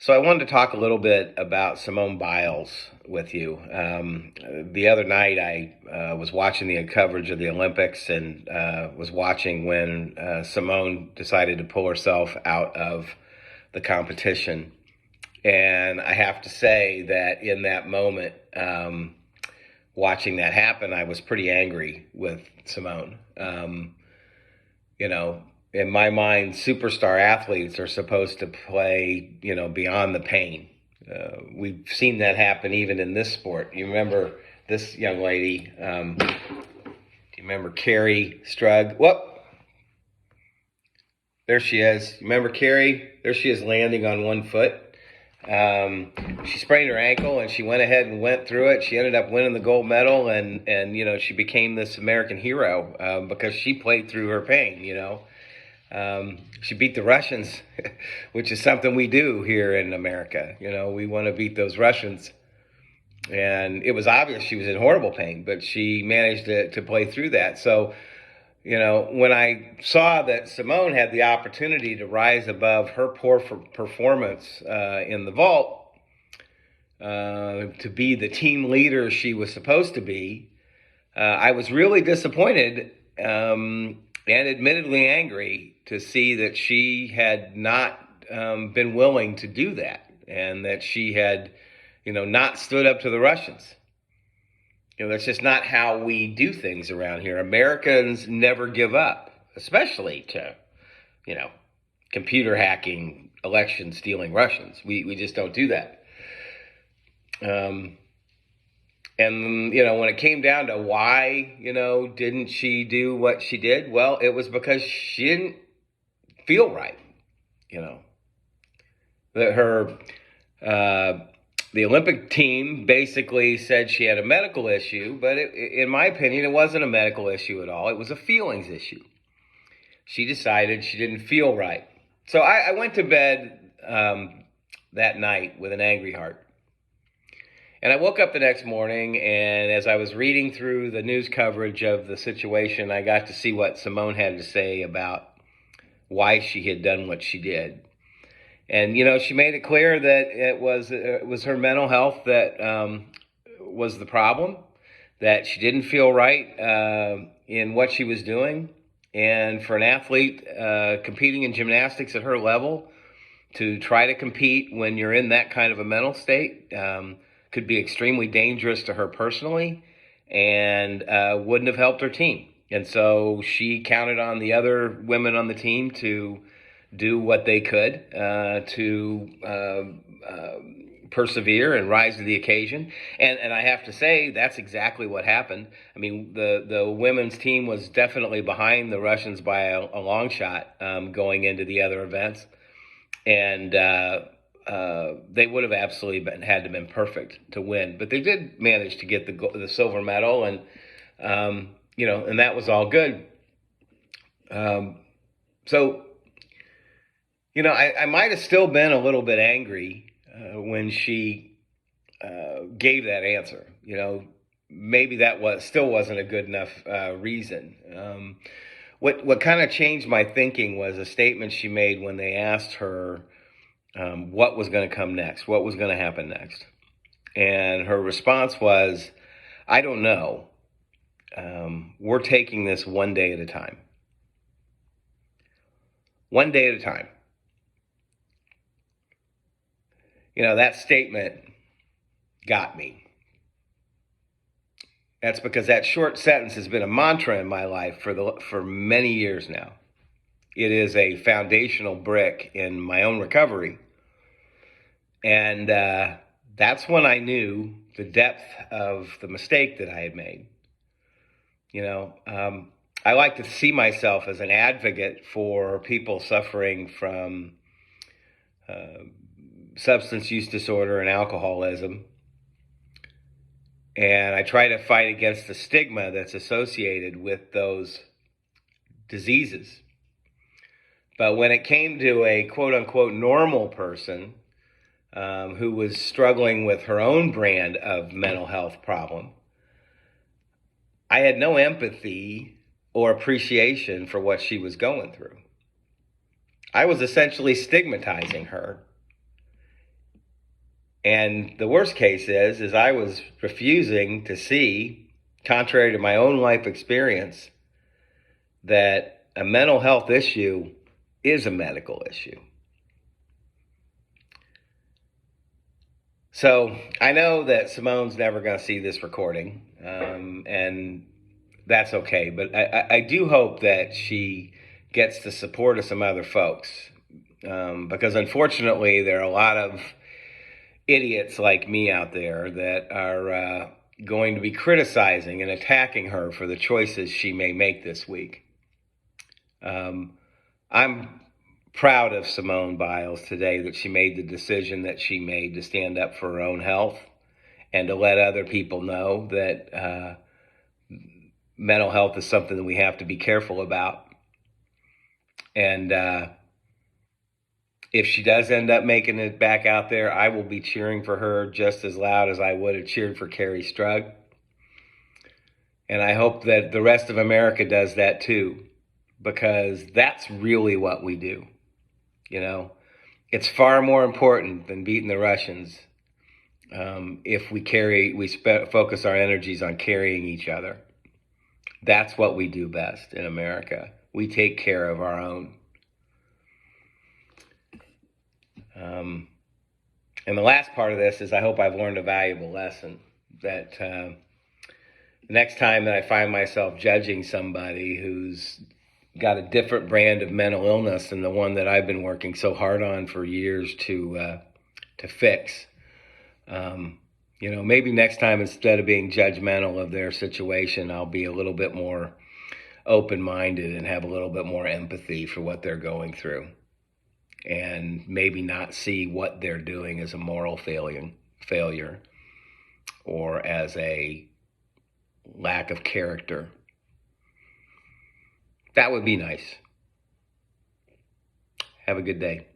So I wanted to talk a little bit about Simone Biles with you. The other night, I was watching the coverage of the Olympics and was watching when Simone decided to pull herself out of the competition. And I have to say that in that moment, watching that happen, I was pretty angry with Simone. You know, in my mind, superstar athletes are supposed to play, beyond the pain. We've seen that happen even in this sport. You remember this young lady? Do you remember Carrie Strug? Whoop! There she is. Remember Carrie? There she is landing on one foot. She sprained her ankle and she went ahead and went through it. She ended up winning the gold medal and she became this American hero because she played through her pain. She beat the Russians, which is something we do here in America. We want to beat those Russians. And it was obvious she was in horrible pain, but she managed to play through that. So, when I saw that Simone had the opportunity to rise above her poor performance in the vault, to be the team leader she was supposed to be, I was really disappointed and admittedly angry to see that she had not been willing to do that, and that she had, not stood up to the Russians. That's just not how we do things around here. Americans never give up, especially to, computer hacking, election stealing Russians. We just don't do that. And, when it came down to why, didn't she do what she did? Well, it was because she didn't feel right. That her, the Olympic team basically said she had a medical issue, but in my opinion, it wasn't a medical issue at all. It was a feelings issue. She decided she didn't feel right. So I went to bed that night with an angry heart. And I woke up the next morning, and as I was reading through the news coverage of the situation, I got to see what Simone had to say about why she had done what she did. And, she made it clear that it was her mental health that was the problem, that she didn't feel right in what she was doing. And for an athlete competing in gymnastics at her level, to try to compete when you're in that kind of a mental state could be extremely dangerous to her personally, and wouldn't have helped her team. And so she counted on the other women on the team to do what they could to persevere and rise to the occasion. And I have to say, that's exactly what happened. I mean, the women's team was definitely behind the Russians by a long shot going into the other events. And they would have absolutely had to have been perfect to win. But they did manage to get the silver medal, and, and that was all good. So, I might have still been a little bit angry when she gave that answer. Maybe that still wasn't a good enough reason. What kind of changed my thinking was a statement she made when they asked her what was going to come next, what was going to happen next. And her response was, "I don't know. We're taking this one day at a time." One day at a time. That statement got me. That's because that short sentence has been a mantra in my life for many years now. It is a foundational brick in my own recovery. And that's when I knew the depth of the mistake that I had made. I like to see myself as an advocate for people suffering from substance use disorder and alcoholism. And I try to fight against the stigma that's associated with those diseases. But when it came to a quote-unquote normal person who was struggling with her own brand of mental health problem, I had no empathy or appreciation for what she was going through. I was essentially stigmatizing her And the worst case is I was refusing to see, contrary to my own life experience, that a mental health issue is a medical issue. So I know that Simone's never going to see this recording, and that's okay. But I do hope that she gets the support of some other folks, because unfortunately there are a lot of idiots like me out there that are going to be criticizing and attacking her for the choices she may make this week. I'm proud of Simone Biles today that she made the decision that she made to stand up for her own health and to let other people know that mental health is something that we have to be careful about. And if she does end up making it back out there, I will be cheering for her just as loud as I would have cheered for Carrie Strug. And I hope that the rest of America does that too, because that's really what we do. You know, it's far more important than beating the Russians if we focus our energies on carrying each other. That's what we do best in America. We take care of our own. And the last part of this is I hope I've learned a valuable lesson that the next time that I find myself judging somebody who's got a different brand of mental illness than the one that I've been working so hard on for years to fix, maybe next time instead of being judgmental of their situation, I'll be a little bit more open-minded and have a little bit more empathy for what they're going through, and maybe not see what they're doing as a moral failure or as a lack of character. That would be nice. Have a good day.